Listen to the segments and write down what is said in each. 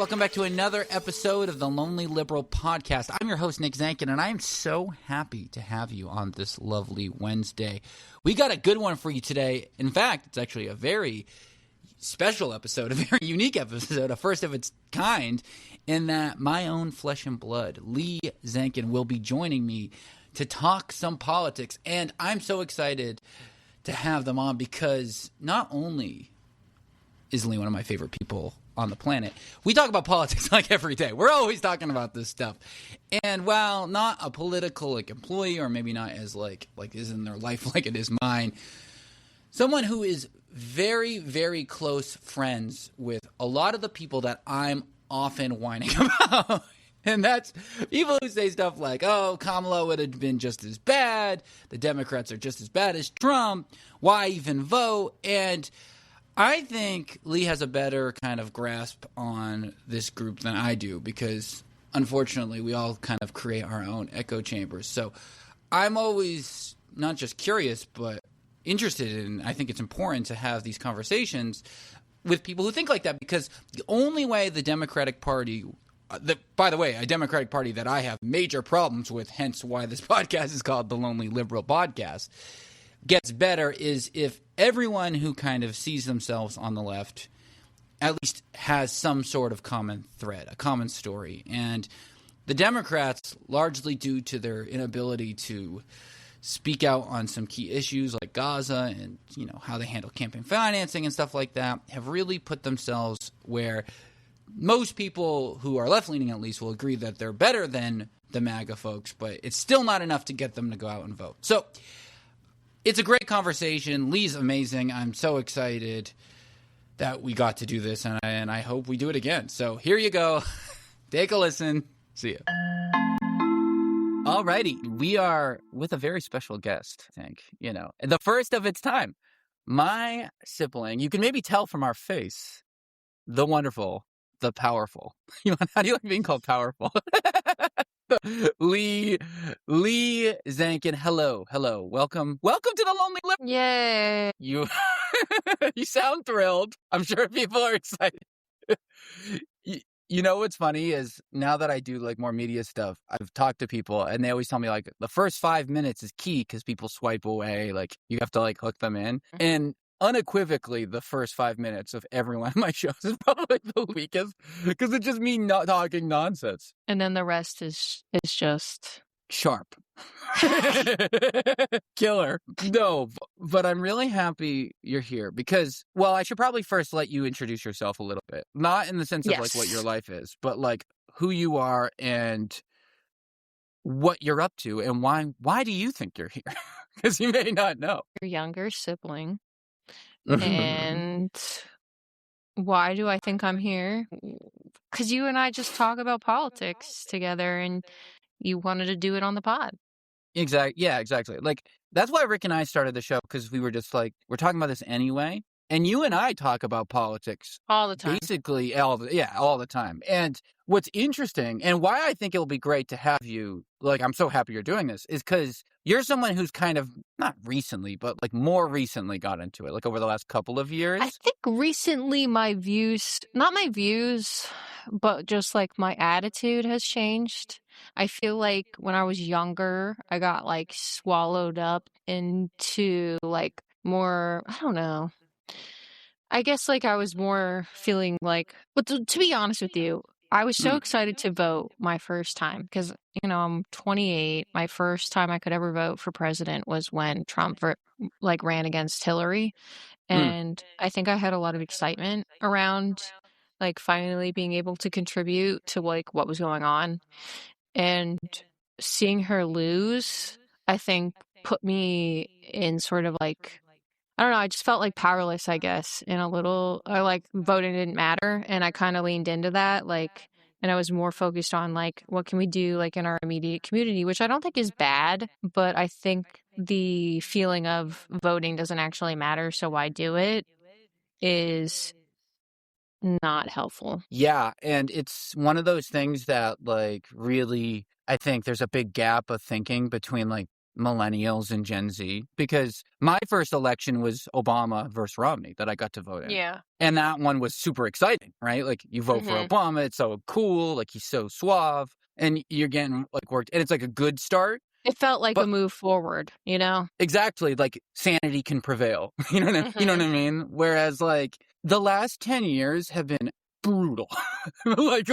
welcome back to another episode of the Lonely Liberal Podcast. I'm your host, Nick Zankin, and I am so happy to have you on this lovely Wednesday. We got a good one for you today. In fact, it's actually a very special episode, a very unique episode, a first of its kind, in that my own flesh and blood, Lee Zankin, will be joining me to talk some politics. And I'm so excited to have them on because not only is Lee one of my favorite people on the planet, we talk about politics like every day. We're always talking about this stuff. And while not a political employee, or maybe not as like is in their life like it is mine, someone who is very, very close friends with a lot of the people that I'm often whining about. And that's people who say stuff like, oh, Kamala would have been just as bad. The Democrats are just as bad as Trump. Why even vote? And I think Lee has a better kind of grasp on this group than I do because, unfortunately, we all kind of create our own echo chambers. So I'm always not just curious, but interested in, I think it's important to have these conversations with people who think like that because the only way the Democratic Party, by the way, a Democratic Party that I have major problems with, hence why this podcast is called the Lonely Liberal Podcast, gets better is if everyone who kind of sees themselves on the left at least has some sort of common thread, a common story. And the Democrats, largely due to their inability to speak out on some key issues like Gaza and, you know, how they handle campaign financing and stuff like that, have really put themselves where most people who are left-leaning at least will agree that they're better than the MAGA folks, but it's still not enough to get them to go out and vote. So it's a great conversation. Lee's amazing. I'm so excited that we got to do this, and I hope we do it again. So here you go. Take a listen. See ya. Alrighty, we are with a very special guest, I think, you know, the first of its time. My sibling, you can maybe tell from our face, the wonderful, the powerful. How do you like being called powerful? Lee Zankin, hello, welcome to the Lonely Liberal. Yay! You sound thrilled. I'm sure people are excited. You know what's funny is now that I do like more media stuff, I've talked to people and they always tell me like the first 5 minutes is key because people swipe away. Like you have to like hook them in. And unequivocally, the first 5 minutes of every one of my shows is probably the weakest because it's just me not talking nonsense. And then the rest is just sharp. Killer. No, but I'm really happy you're here because, well, I should probably first let you introduce yourself a little bit. Not in the sense of like what your life is, but like who you are and what you're up to and why do you think you're here? Because you may not know. Your younger sibling. And why do I think I'm here? Because you and I just talk about politics together and you wanted to do it on the pod. Exactly. Yeah, exactly. Like, that's why Rick and I started the show, because we were just like, we're talking about this anyway. And you and I talk about politics all the time. Basically, all the time. And what's interesting, and why I think it'll be great to have you, like, I'm so happy you're doing this, is because you're someone who's kind of, not recently, but like more recently got into it, like over the last couple of years. I think recently my views, not my views, but just like my attitude has changed. I feel like when I was younger, I got like swallowed up into like more, I don't know. I guess like I was more feeling like, but to be honest with you, I was so excited to vote my first time because, you know, I'm 28. My first time I could ever vote for president was when Trump ran against Hillary. And I think I had a lot of excitement around like finally being able to contribute to like what was going on. And seeing her lose, I think put me in sort of like, I don't know, I just felt like powerless, I guess, in a little, or like voting didn't matter. And I kind of leaned into that, like, and I was more focused on like, what can we do like in our immediate community, which I don't think is bad, but I think the feeling of voting doesn't actually matter, so why do it, is not helpful. Yeah, and it's one of those things that like really, I think there's a big gap of thinking between like millennials and Gen Z, because my first election was Obama versus Romney that I got to vote in. Yeah. And that one was super exciting, right? Like, you vote for Obama, it's so cool, like, he's so suave, and you're getting, like, worked, and it's, like, a good start. It felt like a move forward, you know? Exactly, like, sanity can prevail, you know what I mean? Whereas, like, the last 10 years have been brutal. like,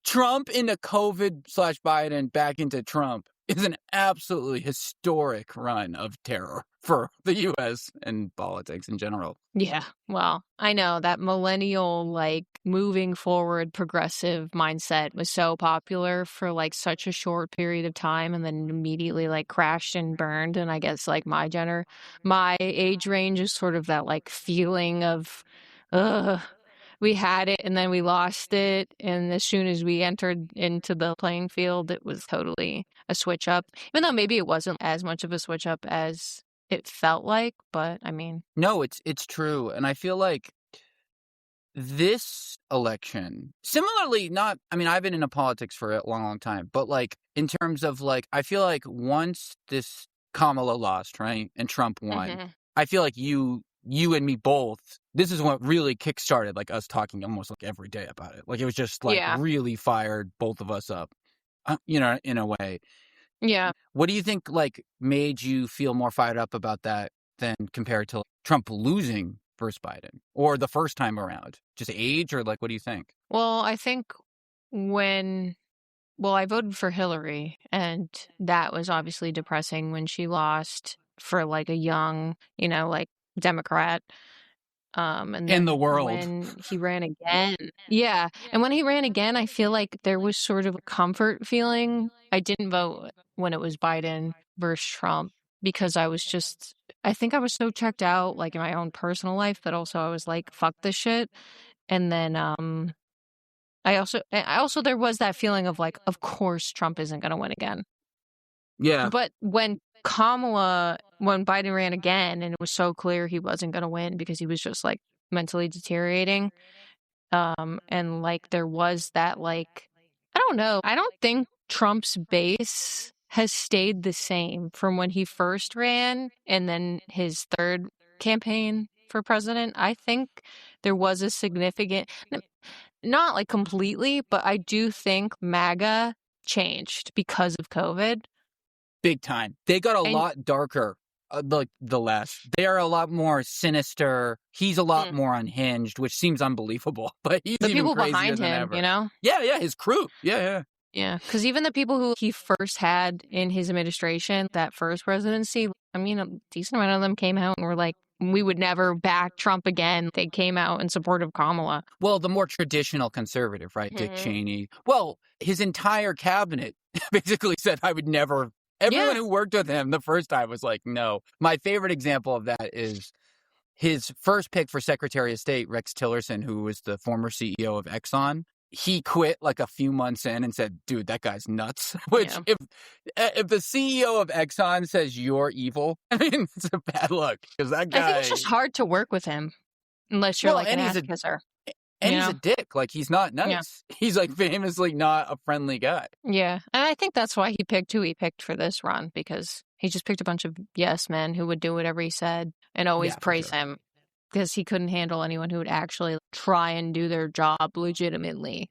Trump into COVID/Biden back into Trump is an absolutely historic run of terror for the U.S. and politics in general. Yeah, well, I know that millennial, like, moving forward progressive mindset was so popular for, like, such a short period of time and then immediately, like, crashed and burned. And I guess, like, my age range is sort of that, like, feeling of, ugh, we had it and then we lost it. And as soon as we entered into the playing field, it was totally a switch up, even though maybe it wasn't as much of a switch up as it felt like. But I mean, no, it's true. And I feel like this election, similarly, I've been in politics for a long, long time, but, like, in terms of, like, I feel like once this Kamala lost, right, and Trump won, I feel like you and me both, this is what really kickstarted, like, us talking almost, like, every day about it. Like, it was just, like, really fired both of us up, in a way. Yeah. What do you think, like, made you feel more fired up about that than compared to, like, Trump losing versus Biden, or the first time around? Just age, or, like, what do you think? Well, I think I voted for Hillary, and that was obviously depressing when she lost for, like, a young, like, Democrat. And then in the world. when he ran again, and when he ran again, I feel like there was sort of a comfort feeling. I didn't vote when it was Biden versus Trump because I think I was so checked out, like, in my own personal life, but also I was like, fuck this shit. And then, I also there was that feeling of, like, of course Trump isn't going to win again. Yeah. But when Biden ran again and it was so clear he wasn't going to win because he was just, like, mentally deteriorating, and, like, there was that, like, I don't know. I don't think Trump's base has stayed the same from when he first ran and then his third campaign for president. I think there was a significant, not, like, completely, but I do think MAGA changed because of COVID. Big time. They got a lot darker. They are a lot more sinister. He's a lot more unhinged, which seems unbelievable. But he's the even people crazier behind than him, ever. Yeah, his crew. Yeah. Because even the people who he first had in his administration, that first presidency, I mean, a decent amount of them came out and were like, we would never back Trump again. They came out in support of Kamala. Well, the more traditional conservative, right? Dick Cheney. Well, his entire cabinet basically said, I would never. Everyone who worked with him the first time was like, no. My favorite example of that is his first pick for Secretary of State, Rex Tillerson, who was the former CEO of Exxon. He quit like a few months in and said, dude, that guy's nuts. Which, if the CEO of Exxon says you're evil, I mean, it's a bad look. Because that guy... I think it's just hard to work with him unless you're like an ass kisser. And he's a dick. Like, he's not nice. Yeah. He's, like, famously not a friendly guy. Yeah. And I think that's why he picked who he picked for this run, because he just picked a bunch of yes men who would do whatever he said and always praise him, because he couldn't handle anyone who would actually try and do their job legitimately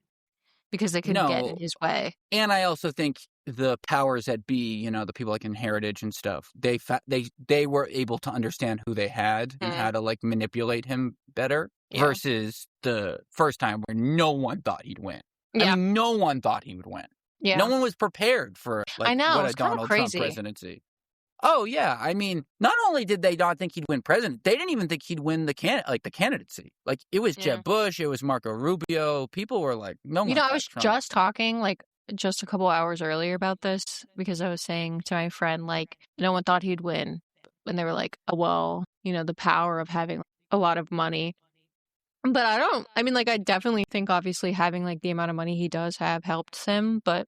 because they couldn't get in his way. And I also think the powers that be, the people like in Heritage and stuff, they were able to understand who they had and how to, like, manipulate him better versus the first time where no one thought he'd win. I mean, no one thought he would win. Yeah. No one was prepared for, like, what a Donald Trump presidency. Oh, yeah. I mean, not only did they not think he'd win president, they didn't even think he'd win the candidacy. Like, it was Jeb Bush, it was Marco Rubio. People were like, no one. I was just talking, like, just a couple hours earlier about this because I was saying to my friend, like, no one thought he'd win. And they were like, oh, well, the power of having a lot of money. But I definitely think obviously having, like, the amount of money he does have helped him, but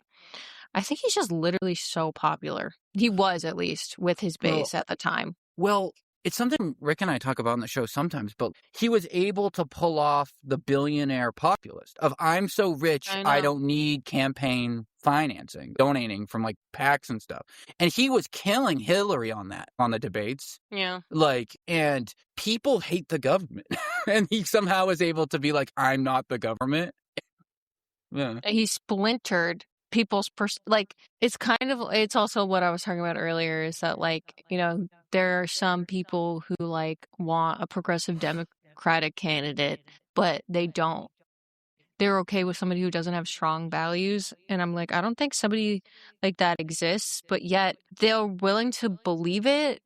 I think he's just literally so popular. He was, at least, with his base at the time. Well, It's something Rick and I talk about on the show sometimes, but he was able to pull off the billionaire populist of I'm so rich, I don't need campaign financing, donating from like PACs and stuff. And he was killing Hillary on that, on the debates. Yeah. Like, and people hate the government. And he somehow was able to be like, I'm not the government. Yeah. He splintered people's it's also what I was talking about earlier is that like, there are some people who like want a progressive Democratic candidate, but they're okay with somebody who doesn't have strong values. And I'm like, I don't think somebody like that exists, but yet they're willing to believe it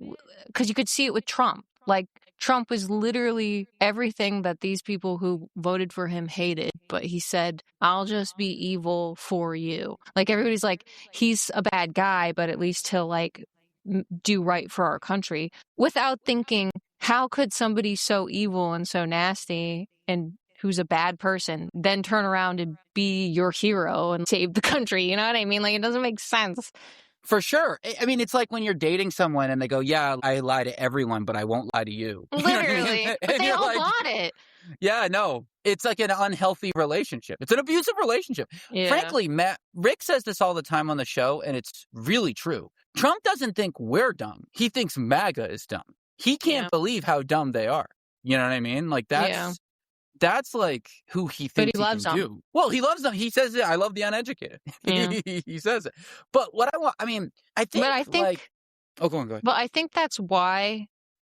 because you could see it with Trump. Like, Trump was literally everything that these people who voted for him hated, but he said, I'll just be evil for you. Like, everybody's like, he's a bad guy, but at least he'll like do right for our country, without thinking, how could somebody so evil and so nasty and who's a bad person then turn around and be your hero and save the country? You know what I mean? Like, it doesn't make sense. For sure. I mean, it's like when you're dating someone and they go, yeah, I lie to everyone, but I won't lie to you. Literally. But they all bought it. Yeah, no. It's like an unhealthy relationship. It's an abusive relationship. Yeah. Frankly, Rick says this all the time on the show, and it's really true. Trump doesn't think we're dumb. He thinks MAGA is dumb. He can't believe how dumb they are. You know what I mean? Like, that's like who he thinks he loves can them. Do. Well, he loves them. He says, I love the uneducated. Yeah. He says it. But what I want, I think like, oh, go on. But I think that's why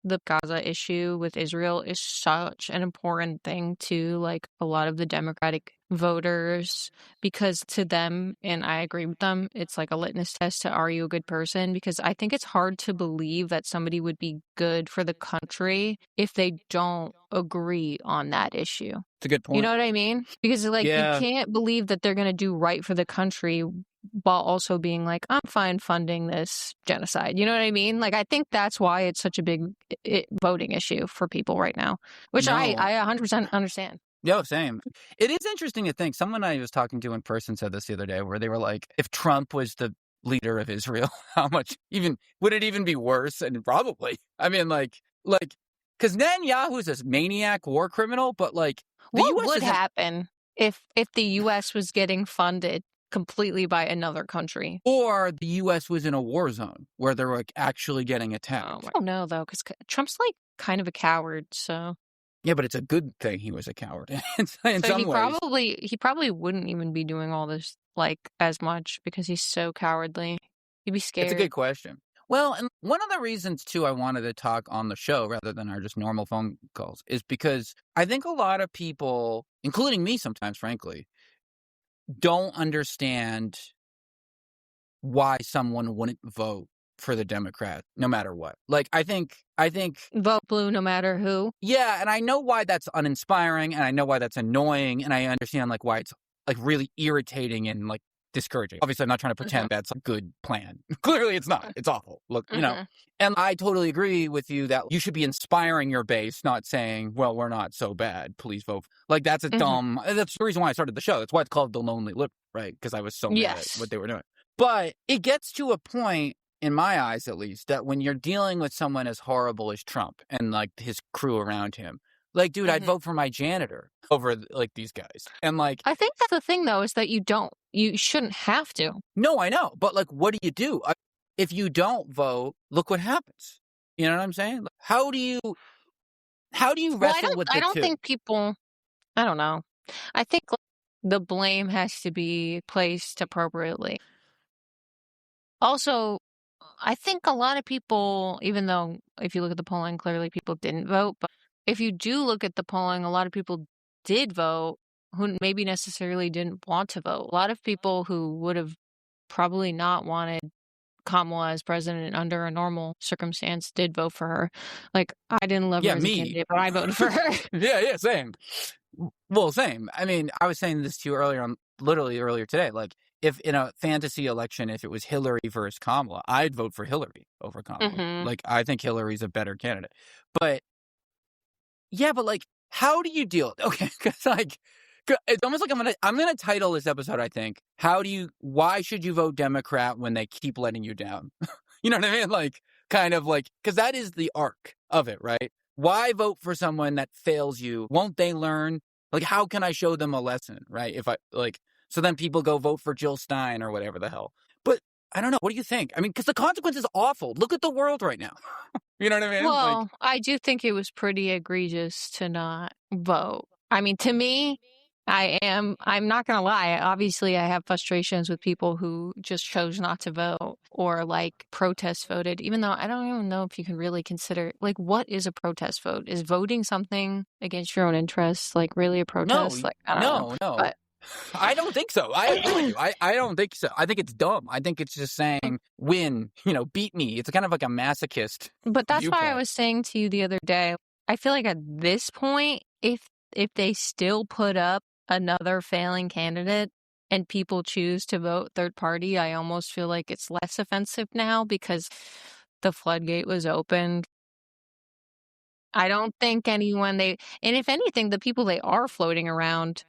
the Gaza issue with Israel is such an important thing to like a lot of the Democratic voters, because to them, and I agree with them, it's like a litmus test to, are you a good person? Because I think it's hard to believe that somebody would be good for the country if they don't agree on that issue. It's a good point. You know what I mean? Because like you can't believe that they're going to do right for the country while also being like, I'm fine funding this genocide. You know what I mean? Like, I think that's why it's such a big voting issue for people right now, which I 100% understand. Yeah, same. It is interesting to think. Someone I was talking to in person said this the other day, where they were like, if Trump was the leader of Israel, how much would it even be worse? And probably. I mean, like, because Netanyahu's this maniac war criminal, but like, what would happen if the U.S. was getting funded completely by another country, or the U.S. was in a war zone where they're like actually getting attacked? I don't know though, because Trump's like kind of a coward. So yeah, but it's a good thing he was a coward in some ways. He probably wouldn't even be doing all this like as much because he's so cowardly. He'd be scared. It's a good question. Well, and one of the reasons too I wanted to talk on the show rather than our just normal phone calls is because I think a lot of people, including me sometimes, frankly, don't understand why someone wouldn't vote for the Democrat no matter what. Like, I think vote blue no matter who. Yeah, and I know why that's uninspiring, and I know why that's annoying, and I understand like why it's like really irritating and like discouraging. Obviously, I'm not trying to pretend that's a good plan. Clearly, it's not. It's awful. Look, you know. And I totally agree with you that you should be inspiring your base, not saying, well, we're not so bad, please vote. Like, that's a dumb... That's the reason why I started the show. That's why it's called The Lonely Liberal, right? Because I was so mad at what they were doing. But it gets to a point, in my eyes at least, that when you're dealing with someone as horrible as Trump and, like, his crew around him, like, dude, I'd vote for my janitor over, like, these guys. And, like... I think that's the thing, though, is that you shouldn't have to. No, I know. But, like, what do you do? If you don't vote, look what happens. You know what I'm saying? How do you wrestle with the two? I don't think people... I don't know. I think the blame has to be placed appropriately. Also, I think a lot of people, even though if you look at the polling, clearly people didn't vote, but if you do look at the polling, a lot of people did vote who maybe necessarily didn't want to vote. A lot of people who would have probably not wanted Kamala as president under a normal circumstance did vote for her. Like, I didn't love her as a candidate, but I voted for her. Yeah, same. Well, same. I mean, I was saying this to you literally earlier today. Like, if in a fantasy election, if it was Hillary versus Kamala, I'd vote for Hillary over Kamala. Like, I think Hillary's a better candidate. But, yeah, but, like, how do you deal? Okay, because, like, it's almost like I'm gonna title this episode, I think, why should you vote Democrat when they keep letting you down? You know what I mean? Like, kind of like, because that is the arc of it, right? Why vote for someone that fails you? Won't they learn? Like, how can I show them a lesson, right? If I like, so then people go vote for Jill Stein or whatever the hell. But I don't know. What do you think? I mean, because the consequence is awful. Look at the world right now. You know what I mean? Well, I do think it was pretty egregious to not vote. I mean, to me, I'm not going to lie. Obviously, I have frustrations with people who just chose not to vote or like protest voted, even though I don't even know if you can really consider, like, what is a protest vote? Is voting something against your own interests, like, really a protest? Like, I don't know. No. But I don't think so. I agree with you. I don't think so. I think it's dumb. I think it's just saying, win, beat me. It's kind of like a masochist But that's why I viewpoint. was saying to you the other day, I feel like at this point, if they still put up another failing candidate and people choose to vote third party, I almost feel like it's less offensive now because the floodgate was opened. I don't think and if anything, the people they are floating around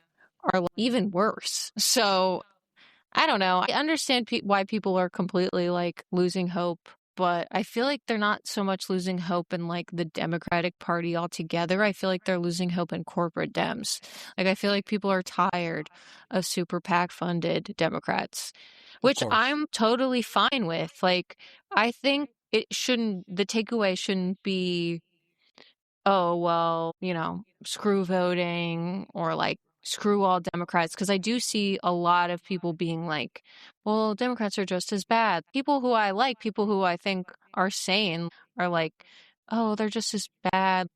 are even worse. So I don't know. I understand why people are completely like losing hope, but I feel like they're not so much losing hope in like the Democratic Party altogether. I feel like they're losing hope in corporate Dems. Like I feel like people are tired of super PAC funded Democrats, which I'm totally fine with. Like I think the takeaway shouldn't be, oh, well, screw voting or like screw all Democrats. Because I do see a lot of people being like, well, Democrats are just as bad. People who I like, people who I think are sane are like, oh, they're just as bad.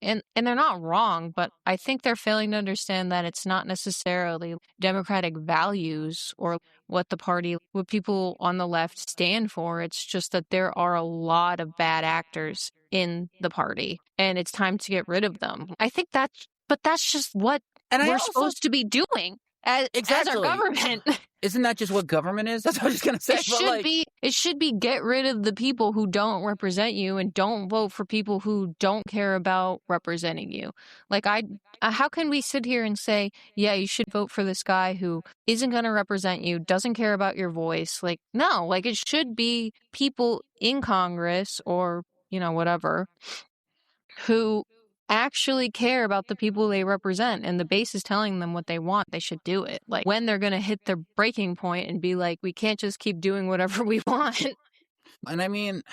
And they're not wrong, but I think they're failing to understand that it's not necessarily Democratic values or what people on the left stand for. It's just that there are a lot of bad actors in the party and it's time to get rid of them. I think that's just what we're supposed to be doing as our government. Isn't that just what government is? That's what I was just going to say. It should be get rid of the people who don't represent you and don't vote for people who don't care about representing you. Like how can we sit here and say, yeah, you should vote for this guy who isn't going to represent you, doesn't care about your voice? Like, no, like it should be people in Congress or, whatever, who actually care about the people they represent, and the base is telling them what they want, they should do it. Like when they're going to hit their breaking point and be like, we can't just keep doing whatever we want. And I mean,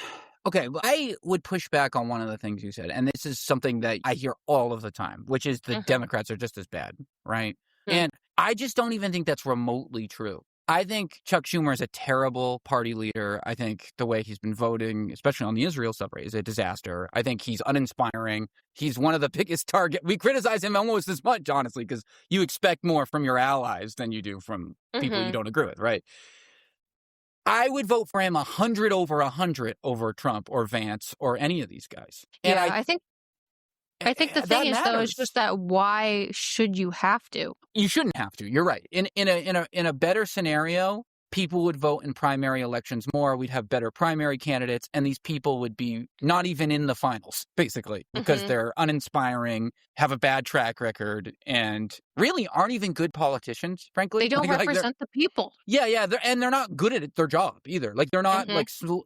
okay, I would push back on one of the things you said, and this is something that I hear all of the time, which is the Democrats are just as bad, right? And I just don't even think that's remotely true. I think Chuck Schumer is a terrible party leader. I think the way he's been voting, especially on the Israel stuff, is a disaster. I think he's uninspiring. He's one of the biggest targets. We criticize him almost as much, honestly, because you expect more from your allies than you do from people you don't agree with, right? I would vote for him 100 over Trump or Vance or any of these guys. And yeah, I think the thing is, though, it's just that why should you have to? You shouldn't have to. You're right. In a better scenario, people would vote in primary elections more. We'd have better primary candidates, and these people would be not even in the finals, basically, because they're uninspiring, have a bad track record, and really aren't even good politicians, frankly. They don't represent the people. Yeah, and they're not good at their job either. Like they're not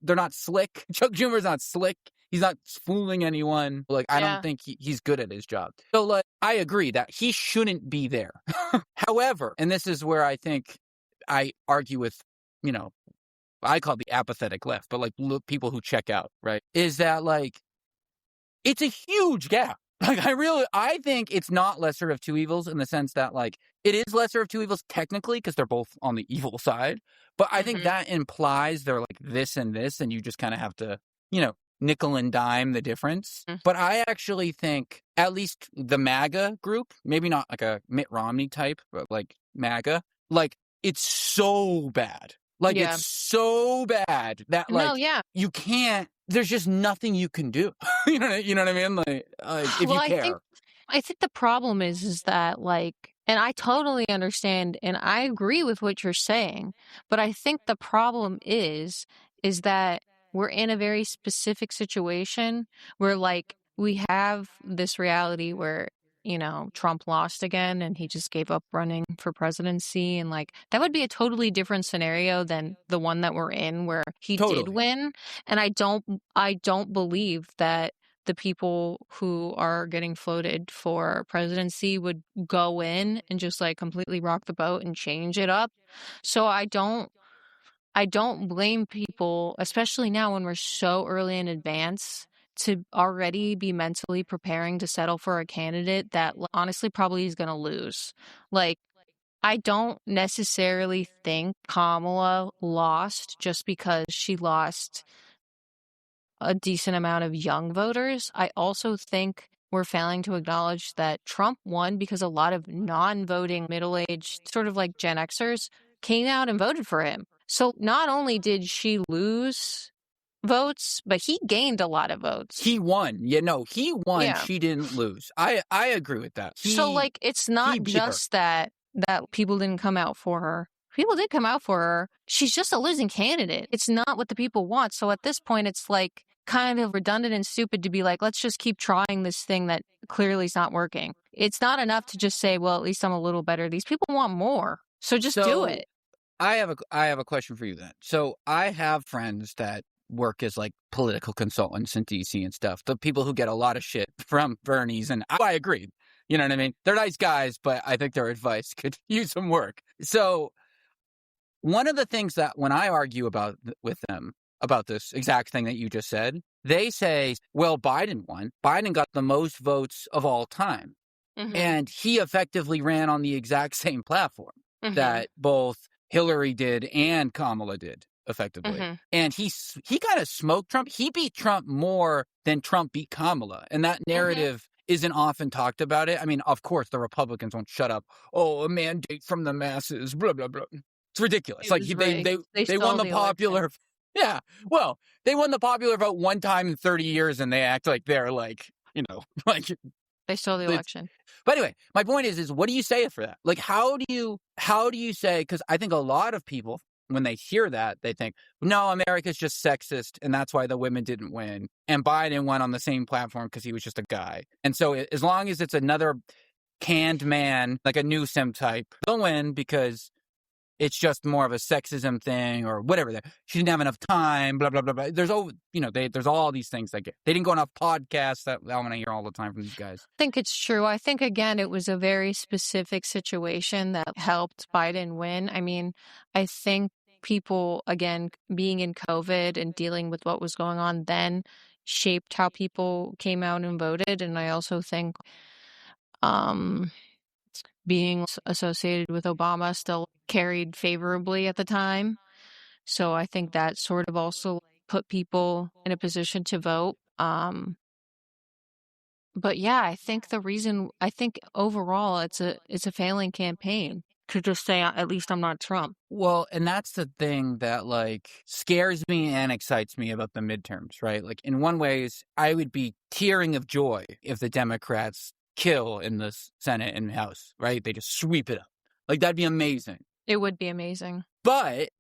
they're not slick. Chuck Schumer's not slick. He's not fooling anyone. Like, I don't think he's good at his job. So, like, I agree that he shouldn't be there. However, and this is where I think I argue with, I call it the apathetic left, but like people who check out, right? Is that like, it's a huge gap. Like, I think it's not lesser of two evils in the sense that like, it is lesser of two evils technically because they're both on the evil side. But I think that implies they're like this and this, and you just kind of have to, nickel and dime the difference. But I actually think at least the MAGA group, maybe not like a Mitt Romney type, but like MAGA, like it's so bad. Like it's so bad that like you can't, there's just nothing you can do. you know what I mean? Like if you care. I think the problem is that like, and I totally understand and I agree with what you're saying, but I think the problem is that we're in a very specific situation where like we have this reality where Trump lost again and he just gave up running for presidency. And like, that would be a totally different scenario than the one that we're in where he did Totally. win. And I don't believe that the people who are getting floated for presidency would go in and just like completely rock the boat and change it up. So I don't blame people, especially now when we're so early in advance, to already be mentally preparing to settle for a candidate that honestly probably is going to lose. Like, I don't necessarily think Kamala lost just because she lost a decent amount of young voters. I also think we're failing to acknowledge that Trump won because a lot of non-voting middle-aged, sort of like Gen Xers, came out and voted for him. So not only did she lose votes, but he gained a lot of votes. He won. He won. Yeah. She didn't lose. I agree with that. So like, it's not just that people didn't come out for her. People did come out for her. She's just a losing candidate. It's not what the people want. So at this point, it's like kind of redundant and stupid to be like, let's just keep trying this thing that clearly is not working. It's not enough to just say, well, at least I'm a little better. These people want more. So just do it. I have a question for you then. So I have friends that work as like political consultants in DC and stuff. The people who get a lot of shit from Bernie's, and I agree. You know what I mean? They're nice guys, but I think their advice could use some work. So one of the things that when I argue with them about this exact thing that you just said, they say, well, Biden won. Biden got the most votes of all time. Mm-hmm. And he effectively ran on the exact same platform that both Hillary did and Kamala did effectively. Mm-hmm. And he kind of smoked Trump. He beat Trump more than Trump beat Kamala. And that narrative isn't often talked about it. I mean, of course, the Republicans won't shut up. Oh, a mandate from the masses, blah, blah, blah. It's ridiculous. Like they won the popular. Election. Yeah. Well, they won the popular vote one time in 30 years and they act like they're like, like they stole the election. But anyway, my point is what do you say for that? Like, how do you say, because I think a lot of people, when they hear that, they think, no, America's just sexist, and that's why the women didn't win. And Biden won on the same platform because he was just a guy. And so as long as it's another canned man, like a Newsom type, they'll win because it's just more of a sexism thing or whatever. She didn't have enough time, blah, blah, blah, blah. There's there's all these things they didn't go enough podcasts that I want to hear all the time from these guys. I think it's true. I think, again, it was a very specific situation that helped Biden win. I mean, I think people, again, being in COVID and dealing with what was going on then shaped how people came out and voted. And I also think being associated with Obama still carried favorably at the time. So I think that sort of also put people in a position to vote. But yeah, I think overall it's a failing campaign to just say, at least I'm not Trump. Well, and that's the thing that like scares me and excites me about the midterms, right? Like in one ways, I would be tearing of joy if the Democrats kill in the Senate and House, right? They just sweep it up. Like that'd be amazing. It would be amazing. But,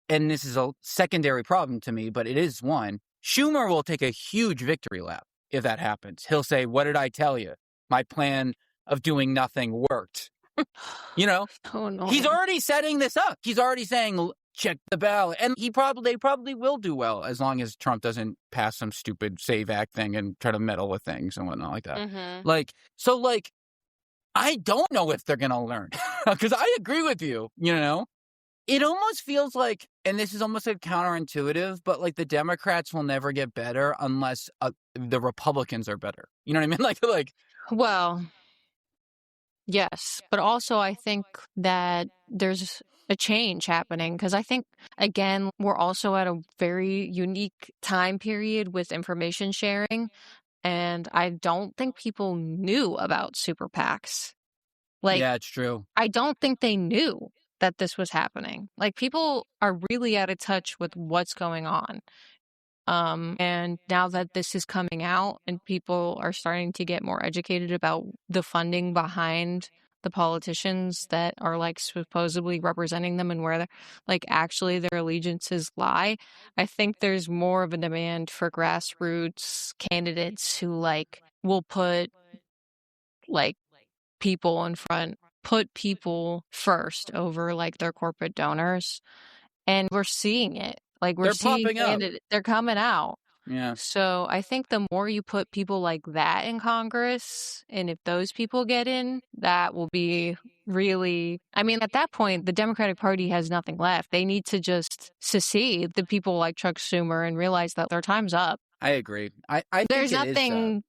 and this is a secondary problem to me, but it is one, Schumer will take a huge victory lap if that happens. He'll say, what did I tell you? My plan of doing nothing worked. Oh, no. He's already setting this up. He's already saying, check the ballot. And they probably will do well as long as Trump doesn't pass some stupid SAVE Act thing and try to meddle with things and whatnot like that. Mm-hmm. I don't know if they're going to learn because I agree with you, It almost feels like, and this is almost like counterintuitive, but like the Democrats will never get better unless the Republicans are better. You know what I mean? Like. Well, yes, but also I think that there's a change happening because I think, again, we're also at a very unique time period with information sharing. And I don't think people knew about super PACs. Yeah, it's true. I don't think they knew that this was happening. Like, people are really out of touch with what's going on. And now that this is coming out and people are starting to get more educated about the funding behind the politicians that are like supposedly representing them and where actually their allegiances lie, I think there's more of a demand for grassroots candidates who will put like people in front, put people first over like their corporate donors. And we're seeing it. Like we're They're seeing popping up. they're coming out. Yeah. So I think the more you put people like that in Congress, and if those people get in, that will be really, I mean, at that point, the Democratic Party has nothing left. They need to just secede the people like Chuck Schumer and realize that their time's up. I agree. I think There's it is. nothing,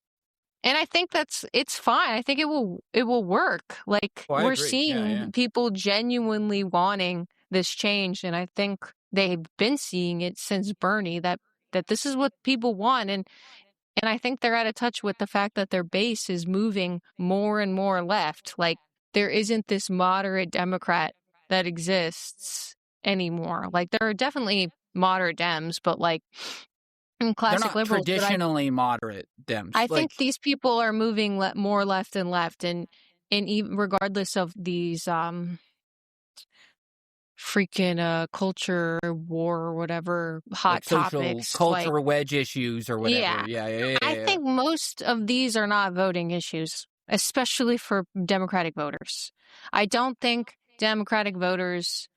and I think it's fine. I think it will work. Like Well, I we're agree. seeing Yeah. people genuinely wanting this change, and I think they've been seeing it since Bernie that this is what people want, and I think they're out of touch with the fact that their base is moving more and more left. Like there isn't this moderate Democrat that exists anymore. Like there are definitely moderate Dems, but like They're classic not liberals. traditionally moderate Dems. I think these people are moving more left and left, and even regardless of these freaking culture war or whatever hot like social topics, culture like, wedge issues or whatever. Yeah. I think most of these are not voting issues, especially for Democratic voters. I don't think Democratic voters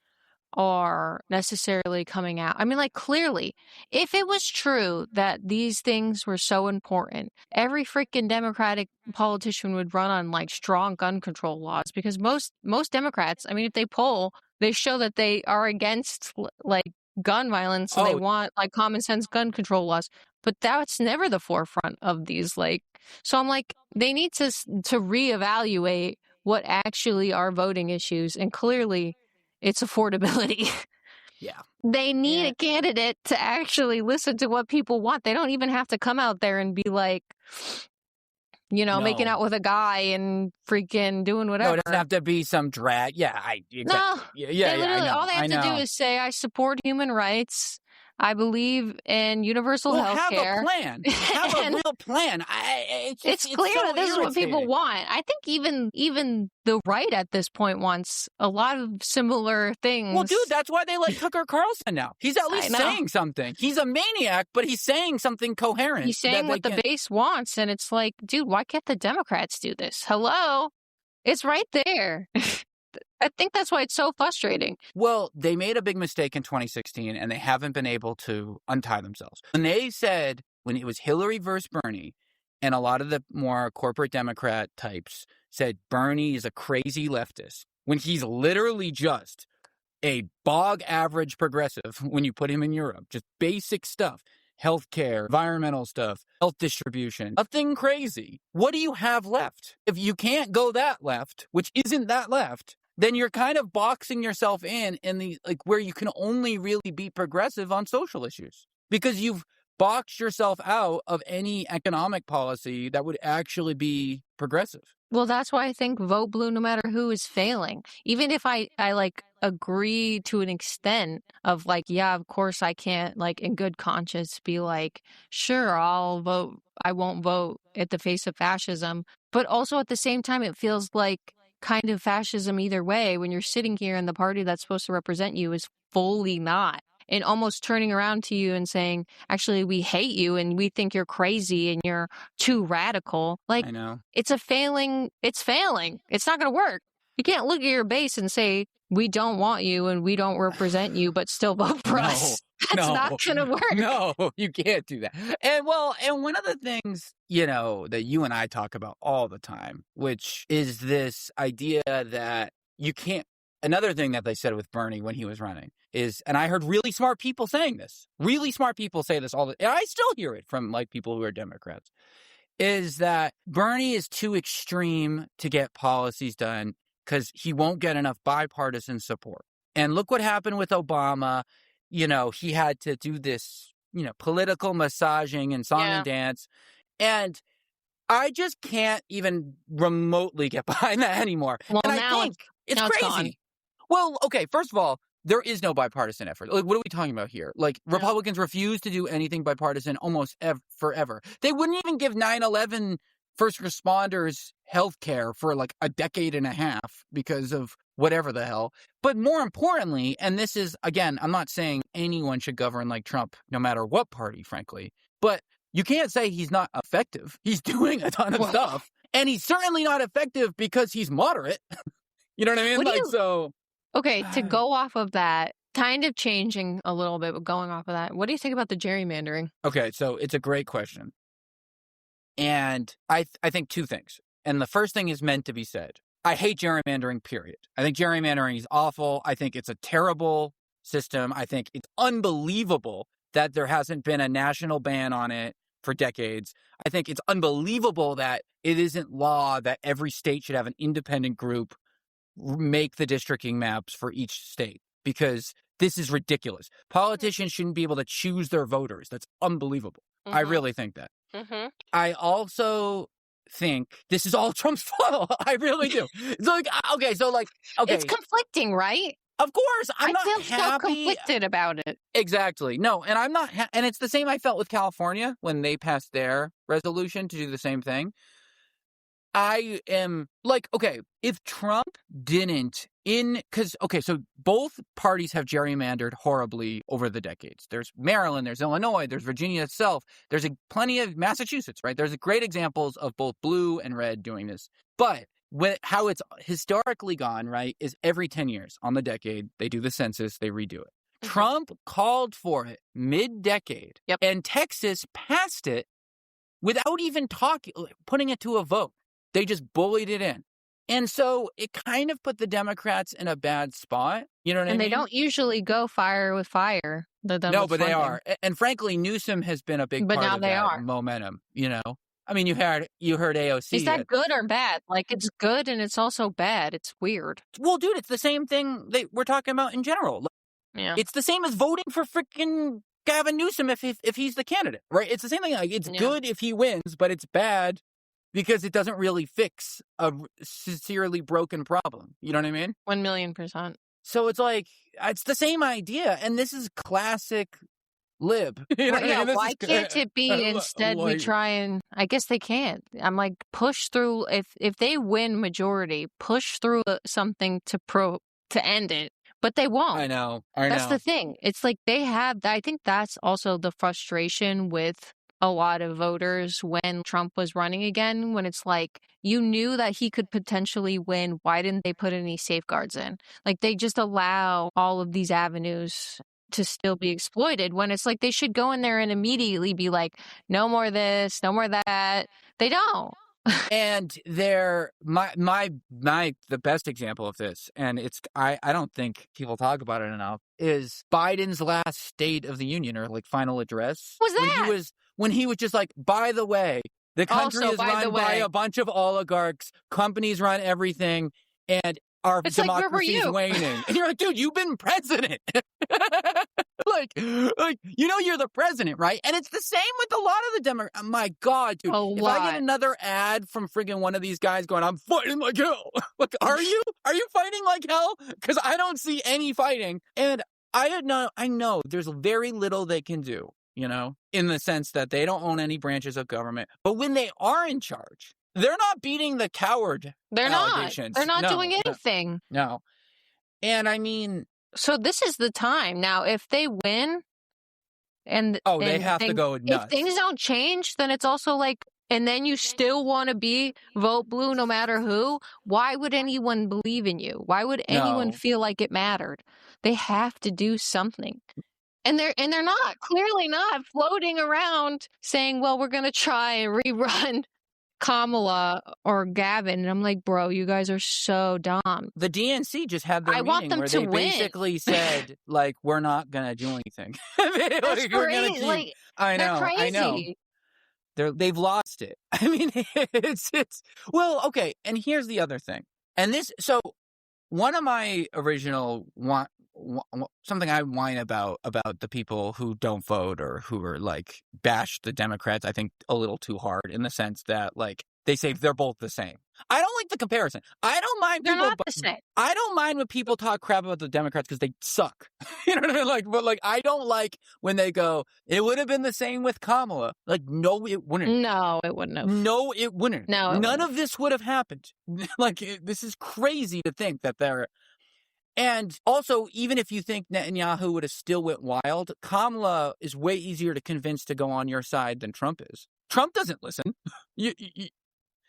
are necessarily coming out. I mean, like, clearly, if it was true that these things were so important, every freaking Democratic politician would run on like strong gun control laws, because most Democrats, I mean, if they poll, they show that they are against like gun violence and they want like common sense gun control laws. But that's never the forefront of these. Like, so I'm like, they need to reevaluate what actually are voting issues, and clearly it's affordability. Yeah. They need a candidate to actually listen to what people want. They don't even have to come out there and be like, making out with a guy and freaking doing whatever. No, it doesn't have to be some drag. Yeah, exactly. No. Yeah, literally, I know. all they have to do is say, I support human rights. I believe in universal health care. Have a plan. Have a real plan. It's clear that this is what people want. I think even the right at this point wants a lot of similar things. Well, dude, that's why they like Tucker Carlson now. He's at least saying something. He's a maniac, but he's saying something coherent. He's saying what the base wants, and it's like, dude, why can't the Democrats do this? Hello? It's right there. I think that's why it's so frustrating. Well, they made a big mistake in 2016, and they haven't been able to untie themselves. When they said, when it was Hillary versus Bernie, and a lot of the more corporate Democrat types said Bernie is a crazy leftist, when he's literally just a bog average progressive when you put him in Europe, just basic stuff. Healthcare, environmental stuff, health distribution, nothing crazy. What do you have left? If you can't go that left, which isn't that left, then you're kind of boxing yourself in the where you can only really be progressive on social issues, because you've boxed yourself out of any economic policy that would actually be progressive. Well, that's why I think vote blue no matter who is failing. Even if I like agree to an extent of like, yeah, of course I can't like in good conscience be like, sure, I'll vote. I won't vote at the face of fascism. But also at the same time, it feels like kind of fascism either way when you're sitting here and the party that's supposed to represent you is fully not. And almost turning around to you and saying, actually, we hate you and we think you're crazy and you're too radical. Like, I know. It's failing. It's not going to work. You can't look at your base and say, we don't want you and we don't represent you, but still vote for us. That's not going to work. No, you can't do that. And one of the things, that you and I talk about all the time, which is this idea that you can't. Another thing that they said with Bernie when he was running is, and I heard really smart people saying this, really smart people say this and I still hear it from like people who are Democrats, is that Bernie is too extreme to get policies done because he won't get enough bipartisan support. And look what happened with Obama. He had to do this, political massaging and song and dance. And I just can't even remotely get behind that anymore. Well, and now I think it's crazy. Gone. Well, okay, first of all, there is no bipartisan effort. Like, what are we talking about here? Like, Republicans refuse to do anything bipartisan almost forever. They wouldn't even give 9/11 first responders health care for like a decade and a half because of whatever the hell. But more importantly, and this is, again, I'm not saying anyone should govern like Trump, no matter what party, frankly, but you can't say he's not effective. He's doing a ton of stuff. And he's certainly not effective because he's moderate. You know what I mean? Okay, to go off of that, kind of changing a little bit, but going off of that, what do you think about the gerrymandering? Okay, so it's a great question. And I think two things. And the first thing is meant to be said. I hate gerrymandering, period. I think gerrymandering is awful. I think it's a terrible system. I think it's unbelievable that there hasn't been a national ban on it for decades. I think it's unbelievable that it isn't law that every state should have an independent group make the districting maps for each state, because this is ridiculous. Politicians shouldn't be able to choose their voters. That's unbelievable. Mm-hmm. I really think that. Mm-hmm. I also think this is all Trump's fault. I really do. It's like, okay. It's conflicting, right? Of course, I feel so conflicted about it. Exactly. No, and I'm not, and it's the same I felt with California when they passed their resolution to do the same thing. I am like, okay, if Trump didn't so both parties have gerrymandered horribly over the decades. There's Maryland, there's Illinois, there's Virginia itself. There's plenty of Massachusetts, right? There's great examples of both blue and red doing this. But how it's historically gone, right, is every 10 years on the decade, they do the census, they redo it. Mm-hmm. Trump called for it mid-decade, and Texas passed it without even putting it to a vote. They just bullied it in. And so it kind of put the Democrats in a bad spot. You know what I mean? And they don't usually go fire with fire. No, but they are. And frankly, Newsom has been a big part of that momentum, you know? I mean, you heard AOC. Is that good or bad? Like, it's good and it's also bad. It's weird. Well, dude, it's the same thing we're talking about in general. Yeah. It's the same as voting for freaking Gavin Newsom if he's the candidate, right? It's the same thing. Like, it's good if he wins, but it's bad because it doesn't really fix a sincerely broken problem. You know what I mean? 1,000,000%. So it's like, it's the same idea. And this is classic lib. You know why can't it be instead we try and, I guess they can't. I'm like, push through, if they win majority, push through something to end it. But they won't. I know. That's the thing. It's like I think that's also the frustration with a lot of voters when Trump was running again, when it's like, you knew that he could potentially win. Why didn't they put any safeguards in? Like, they just allow all of these avenues to still be exploited, when it's like they should go in there and immediately be like, no more this, no more that. They don't. And the best example of this, and I don't think people talk about it enough, is Biden's last State of the Union, or like final address. What was that? When he was just like, by the way, the country is run by a bunch of oligarchs, companies run everything, and our democracy is waning. And you're like, dude, you've been president. like, you're the president, right? And it's the same with a lot of the Democrats. My God, dude. If I get another ad from friggin' one of these guys going, I'm fighting like hell. Like, are you? Are you fighting like hell? Because I don't see any fighting. And I know there's very little they can do, you know, in the sense that they don't own any branches of government. But when they are in charge, they're not beating the coward allegations. They're not doing anything. No. And I mean... So this is the time. Now, if they win they have to go nuts. If things don't change, then it's also like, and then you still want to vote blue no matter who, why would anyone believe in you? Why would anyone feel like it mattered? They have to do something. And they're clearly not floating around saying, well, we're going to try and rerun Kamala or Gavin. And I'm like, bro, you guys are so dumb. The DNC just had their meeting where they basically said, like, we're not going to do anything. That's crazy. I know. They've lost it. I mean, it's well, okay. And here's the other thing. And so one of my original something I whine about the people who don't vote or who are like bash the Democrats, I think a little too hard, in the sense that like they say they're both the same. I don't like the comparison. I don't mind they're not the same. I don't mind when people talk crap about the Democrats because they suck. You know what I mean? But I don't like when they go, it would have been the same with Kamala. Like, no, it wouldn't. No, it wouldn't have. No, it wouldn't. No, none of this would have happened. This is crazy to think that they're. And also, even if you think Netanyahu would have still went wild, Kamala is way easier to convince to go on your side than Trump is. Trump doesn't listen. You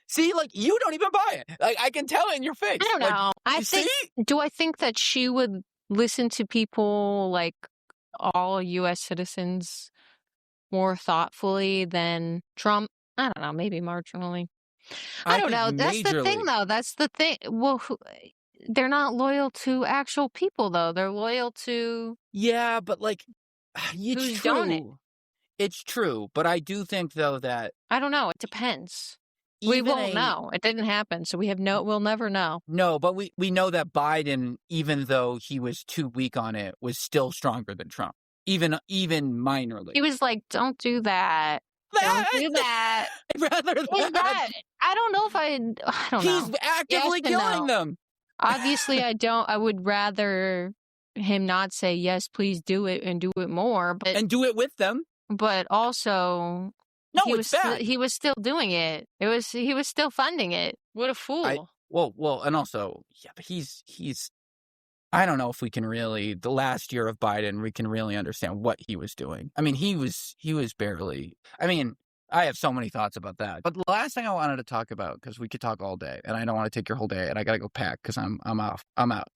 see, like, you don't even buy it. Like, I can tell it in your face. I don't know. Do I think that she would listen to people like all U.S. citizens more thoughtfully than Trump? I don't know. Maybe marginally. I don't know. That's the thing, though. That's the thing. Well, they're not loyal to actual people, though. They're loyal to... Yeah, but, like, it's true. It's true. But I do think, though, that... I don't know. It depends. We won't know. It didn't happen, so we'll never know. No, but we know that Biden, even though he was too weak on it, was still stronger than Trump. Even minorly. He was like, don't do that. Don't do that. I'd rather that. I don't know if I don't know. He's actively killing them. Obviously, I don't. I would rather him not say, yes, please do it and do it more. And do it with them. But also... No, it's bad. He was still doing it. He was still funding it. What a fool. Well, and also, yeah, but he's I don't know if we can really, the last year of Biden, we can really understand what he was doing. I mean, he was barely, I mean, I have so many thoughts about that. But the last thing I wanted to talk about, because we could talk all day, and I don't want to take your whole day, and I got to go pack because I'm out,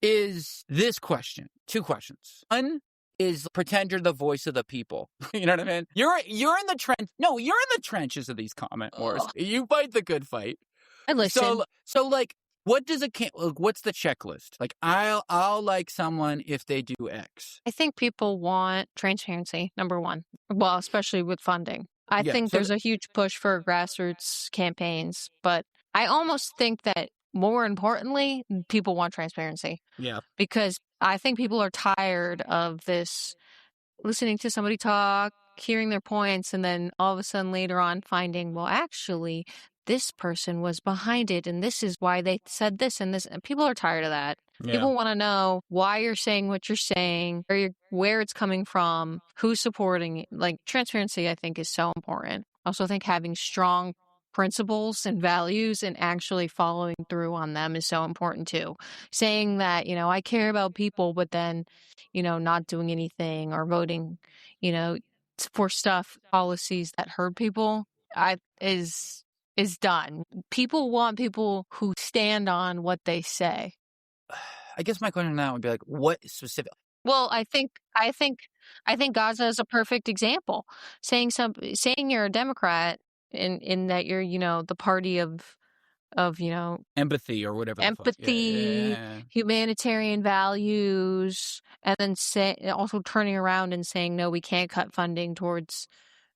is this question. 2 questions. One is pretend you're the voice of the people. You know what I mean? You're in the trench. No, you're in the trenches of these comment wars. You fight the good fight. I listen. So like, what's the checklist? Like, I'll like someone if they do X. I think people want transparency, number one. Well, especially with funding. I think there's a huge push for grassroots campaigns, but I almost think that more importantly, people want transparency. Yeah. Because I think people are tired of this listening to somebody talk, hearing their points, and then all of a sudden later on finding, well, actually, this person was behind it, and this is why they said this and this. And people are tired of that. Yeah. People want to know why you're saying what you're saying, where it's coming from, who's supporting it. Like, transparency, I think, is so important. I also think having strong principles and values and actually following through on them is so important too. Saying that, I care about people, but then, not doing anything or voting, for policies that hurt people, is done. People want people who stand on what they say. I guess my question now would be like, what specific? Well, I think Gaza is a perfect example. Saying you're a Democrat in that you're, the party of empathy or whatever. Empathy, humanitarian values, and then also turning around and saying, no, we can't cut funding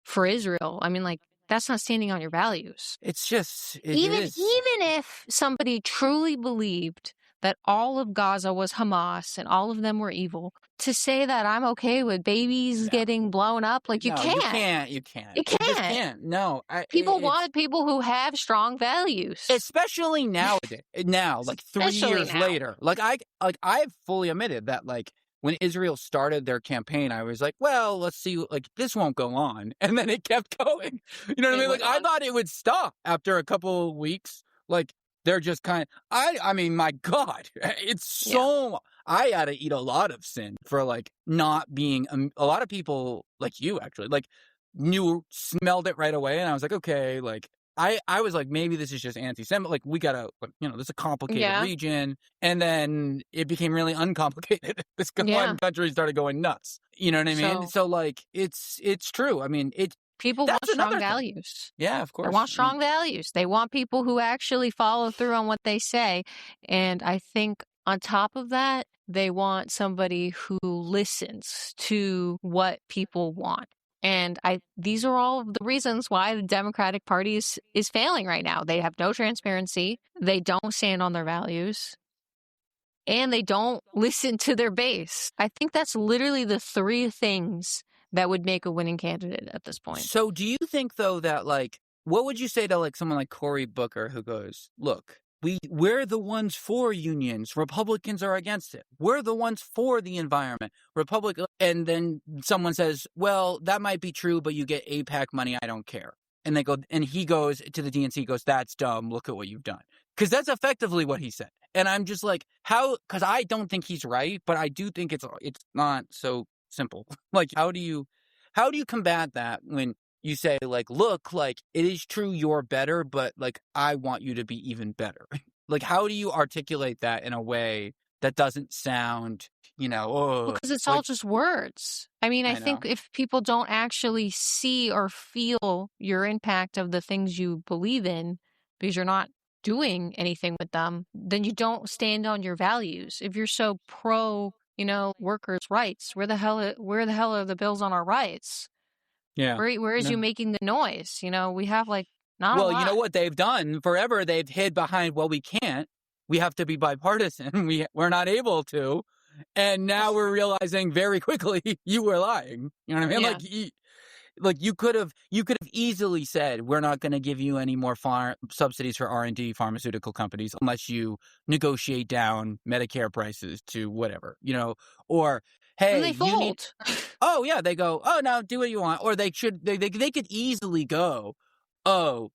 for Israel. I mean, like, that's not standing on your values. It's just even if somebody truly believed that all of Gaza was Hamas and all of them were evil, to say that I'm okay with babies getting blown up, like, you can't. You can't. No. People want people who have strong values. Especially nowadays. Now, like 3 years later. I've fully admitted that, like, when Israel started their campaign, I was like, well, let's see, like, this won't go on. And then it kept going. You know what I mean? Like, I thought it would stop after a couple of weeks. Like, they're just kind of, I mean, my God, it's so, I had to eat a lot of sin for, like, not being, a lot of people, like you actually, like, smelled it right away. And I was like, okay, like, I was like, maybe this is just anti-Semitic. Like, we gotta, this is a complicated region. And then it became really uncomplicated. This one country started going nuts. You know what I mean? So like, it's true. I mean, people want strong values. Yeah, of course. They want strong values. They want people who actually follow through on what they say. And I think on top of that, they want somebody who listens to what people want. And these are all of the reasons why the Democratic Party is failing right now. They have no transparency. They don't stand on their values. And they don't listen to their base. I think that's literally the 3 things that would make a winning candidate at this point. So do you think, though, that, like, what would you say to, like, someone like Cory Booker who goes, look, we're the ones for unions. Republicans are against it. We're the ones for the environment. And then someone says, well, that might be true, but you get AIPAC money. I don't care. And he goes to the DNC, goes, that's dumb. Look at what you've done. Because that's effectively what he said. And I'm just like, how? Because I don't think he's right, but I do think it's not so simple. Like, how do you combat that when you say, like, look, like, it is true you're better, but, like, I want you to be even better. Like, how do you articulate that in a way that doesn't sound, Well, because it's all like, just words. I mean, I I know. think if people don't actually see or feel your impact of the things you believe in, because you're not doing anything with them, then you don't stand on your values. If you're so pro, workers' rights, where the hell are the bills on our rights? Yeah. Where is No. you making the noise? We have like not a Well, you know lot. what they've done forever? They've hid behind, well, we can't. We have to be bipartisan. We're not able to. And now we're realizing very quickly you were lying. You know what I mean? Yeah. Like you could have easily said, we're not going to give you any more subsidies for R&D pharmaceutical companies unless you negotiate down Medicare prices to whatever, or And hey, they you need. fold. Oh yeah, they go, oh no, do what you want, or they could easily go, oh,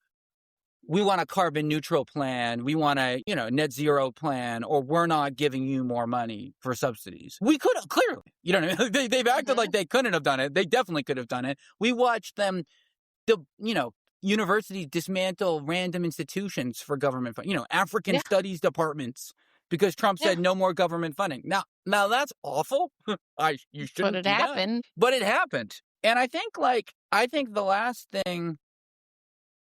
we want a carbon neutral plan, we want a net zero plan, or we're not giving you more money for subsidies. We could have clearly, they've acted like they couldn't have done it. They definitely could have done it. We watched them, universities dismantle random institutions for government, African Yeah. studies departments because Trump said no more government funding. Now that's awful. You shouldn't But it do that. happened. But it happened. And I think the last thing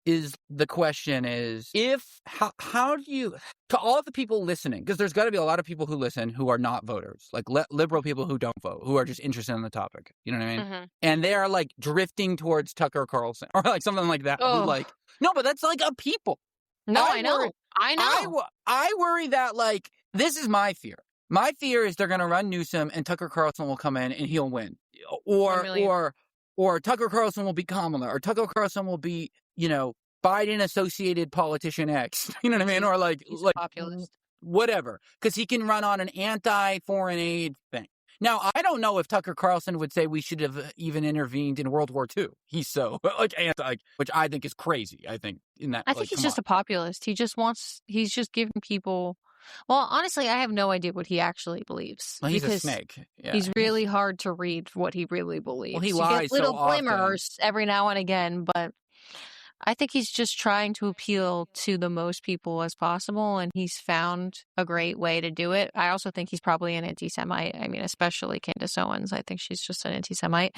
is the question is how do you, to all of the people listening, because there's got to be a lot of people who listen who are not voters, like liberal people who don't vote, who are just interested in the topic, you know what I mean? Mhm. And they are like drifting towards Tucker Carlson or like something like that. Oh. Who like, no, but that's like a people. No, I I know. worry- I know. I worry that like, this is my fear. My fear is they're going to run Newsom and Tucker Carlson will come in and he'll win. Or Tucker Carlson will be Kamala, or Tucker Carlson will be, Biden associated politician X, you know what I mean? Or He's a populist. whatever, because he can run on an anti-foreign aid thing. Now, I don't know if Tucker Carlson would say we should have even intervened in World War II. He's so like anti, which I think is crazy. I think I think he's just a populist. He's just giving people. Well, honestly, I have no idea what he actually believes. Well, he's because a snake. Yeah. He's really hard to read what he really believes. Well, he You lies get little so often. glimmers every now and again, but I think he's just trying to appeal to the most people as possible, and he's found a great way to do it. I also think he's probably an anti-Semite. I mean, especially Candace Owens. I think she's just an anti-Semite.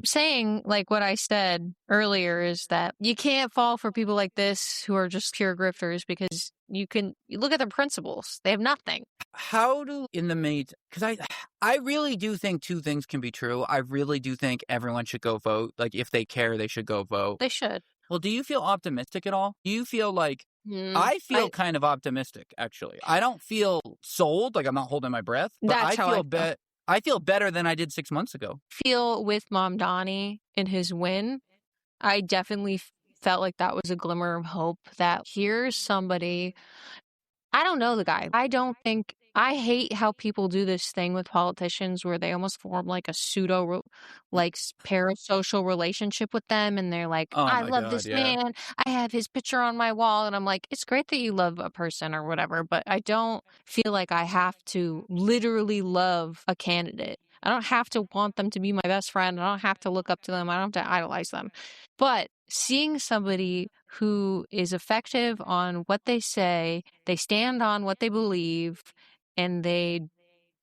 Saying, like what I said earlier, is that you can't fall for people like this who are just pure grifters, because you look at their principles. They have nothing. How do because I really do think two things can be true. I really do think everyone should go vote. Like, if they care, they should go vote. They should. Well, do you feel optimistic at all? Do you feel like I feel kind of optimistic, actually. I don't feel sold, like I'm not holding my breath, but I feel better than I did 6 months ago. With Mom Donnie in his win, I definitely felt like that was a glimmer of hope, that here's somebody. I don't know the guy. I hate how people do this thing with politicians where they almost form like a pseudo, like, parasocial relationship with them. And they're like, Oh I my love God, this yeah. man. I have his picture on my wall. And I'm like, it's great that you love a person or whatever, but I don't feel like I have to literally love a candidate. I don't have to want them to be my best friend. I don't have to look up to them. I don't have to idolize them. But seeing somebody who is effective on what they say, they stand on what they believe, and they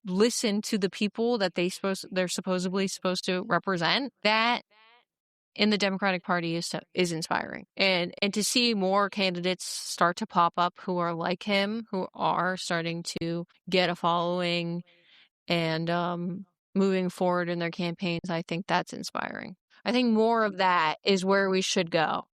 listen to the people that they're supposedly supposed to represent, that in the Democratic Party is inspiring. And to see more candidates start to pop up who are like him, who are starting to get a following and moving forward in their campaigns, I think that's inspiring. I think more of that is where we should go.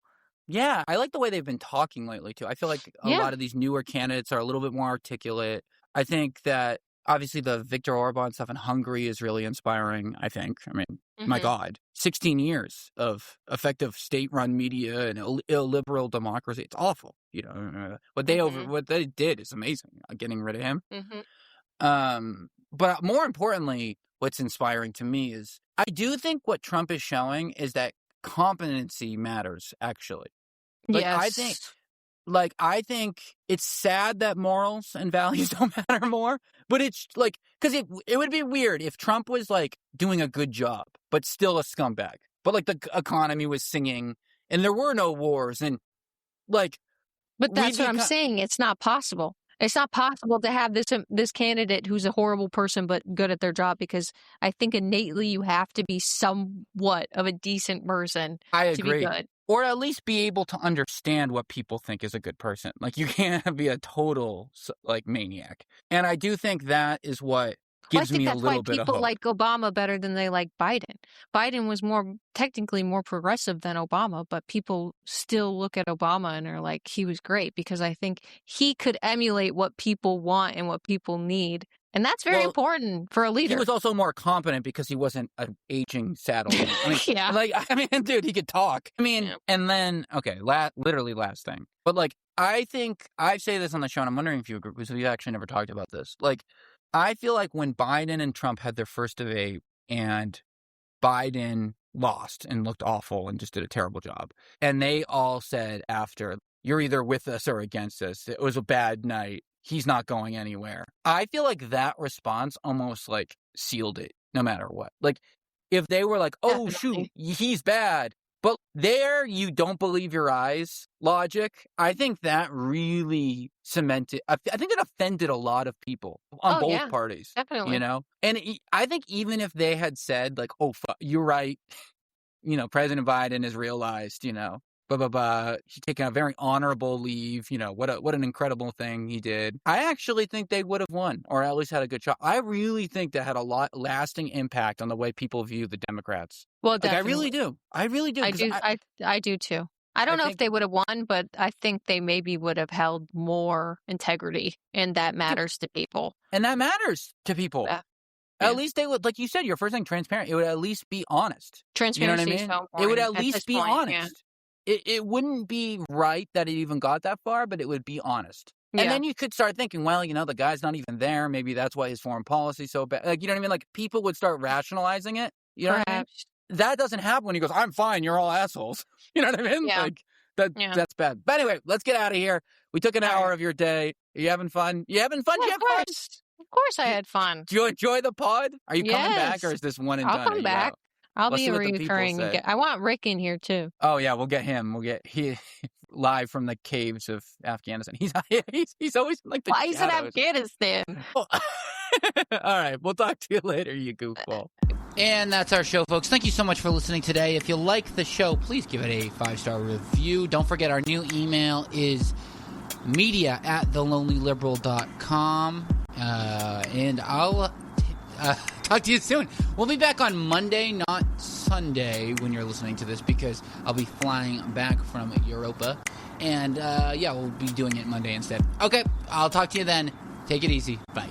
Yeah, I like the way they've been talking lately, too. I feel like a lot of these newer candidates are a little bit more articulate. I think that, obviously, the Viktor Orban stuff in Hungary is really inspiring, I think. I mean, my God, 16 years of effective state-run media and illiberal democracy. It's awful. What they did is amazing, getting rid of him. But more importantly, what's inspiring to me is, I do think what Trump is showing is that competency matters, actually. Like, yes. I think like, I think it's sad that morals and values don't matter more, but it's like, because it would be weird if Trump was like doing a good job, but still a scumbag. But like the economy was singing and there were no wars and like. But that's what I'm saying. It's not possible. It's not possible to have this candidate who's a horrible person but good at their job, because I think innately you have to be somewhat of a decent person to be good. Or at least be able to understand what people think is a good person. Like, you can't be a total, like, maniac. And I do think that is what gives me a little bit of hope. People like Obama better than they like Biden. Biden was technically more progressive than Obama, but people still look at Obama and are like, he was great, because I think he could emulate what people want and what people need. And that's very important for a leader. He was also more competent because he wasn't an aging saddle. Dude, he could talk. And then, okay, literally last thing. But, like, I think, I say this on the show, and I'm wondering if you agree, because we actually never talked about this. Like, I feel like when Biden and Trump had their first debate and Biden lost and looked awful and just did a terrible job, and they all said after, you're either with us or against us. It was a bad night. He's not going anywhere. I feel like that response almost like sealed it, no matter what. Like, if they were like, oh, shoot, he's bad, but there you don't believe your eyes logic, I think that really cemented, I think it offended a lot of people on both parties. Definitely. You know? And I think even if they had said, like, oh, you're right, you know, President Biden has realized, you know, he's taking a very honorable leave. You know, what an incredible thing he did. I actually think they would have won, or at least had a good shot. I really think that had a lasting impact on the way people view the Democrats. Well, definitely. I really do. I do too. I don't know if they would have won, but I think they maybe would have held more integrity, and that matters to people. And that matters to people. Yeah. At least they would, like you said, your first thing, transparent. It would at least be honest. Transparency, you know what I mean? So important. It would at least be honest. Yeah. It wouldn't be right that it even got that far, but it would be honest. And then you could start thinking, well, you know, the guy's not even there. Maybe that's why his foreign policy is so bad. Like, you know what I mean? Like, people would start rationalizing it. You know what I mean? That doesn't happen when he goes, I'm fine, you're all assholes. You know what I mean? Yeah. Like, that's bad. But anyway, let's get out of here. We took an hour of your day. Are you having fun? You having fun? Yeah, of course I had fun. Do you enjoy the pod? Are you coming back, or is this one and done? I'll come back. I'll be a recurring. I want Rick in here too. Oh yeah, we'll get him. He live from the caves of Afghanistan. He's always like the. Why is it Afghanistan? All right, we'll talk to you later, you goofball. And that's our show, folks. Thank you so much for listening today. If you like the show, please give it a 5-star review. Don't forget, our new email is media@thelonelyliberal.com. And I'll talk to you soon. We'll be back on Monday, not Sunday, when you're listening to this, because I'll be flying back from Europa. And we'll be doing it Monday instead. Okay, I'll talk to you then. Take it easy. Bye.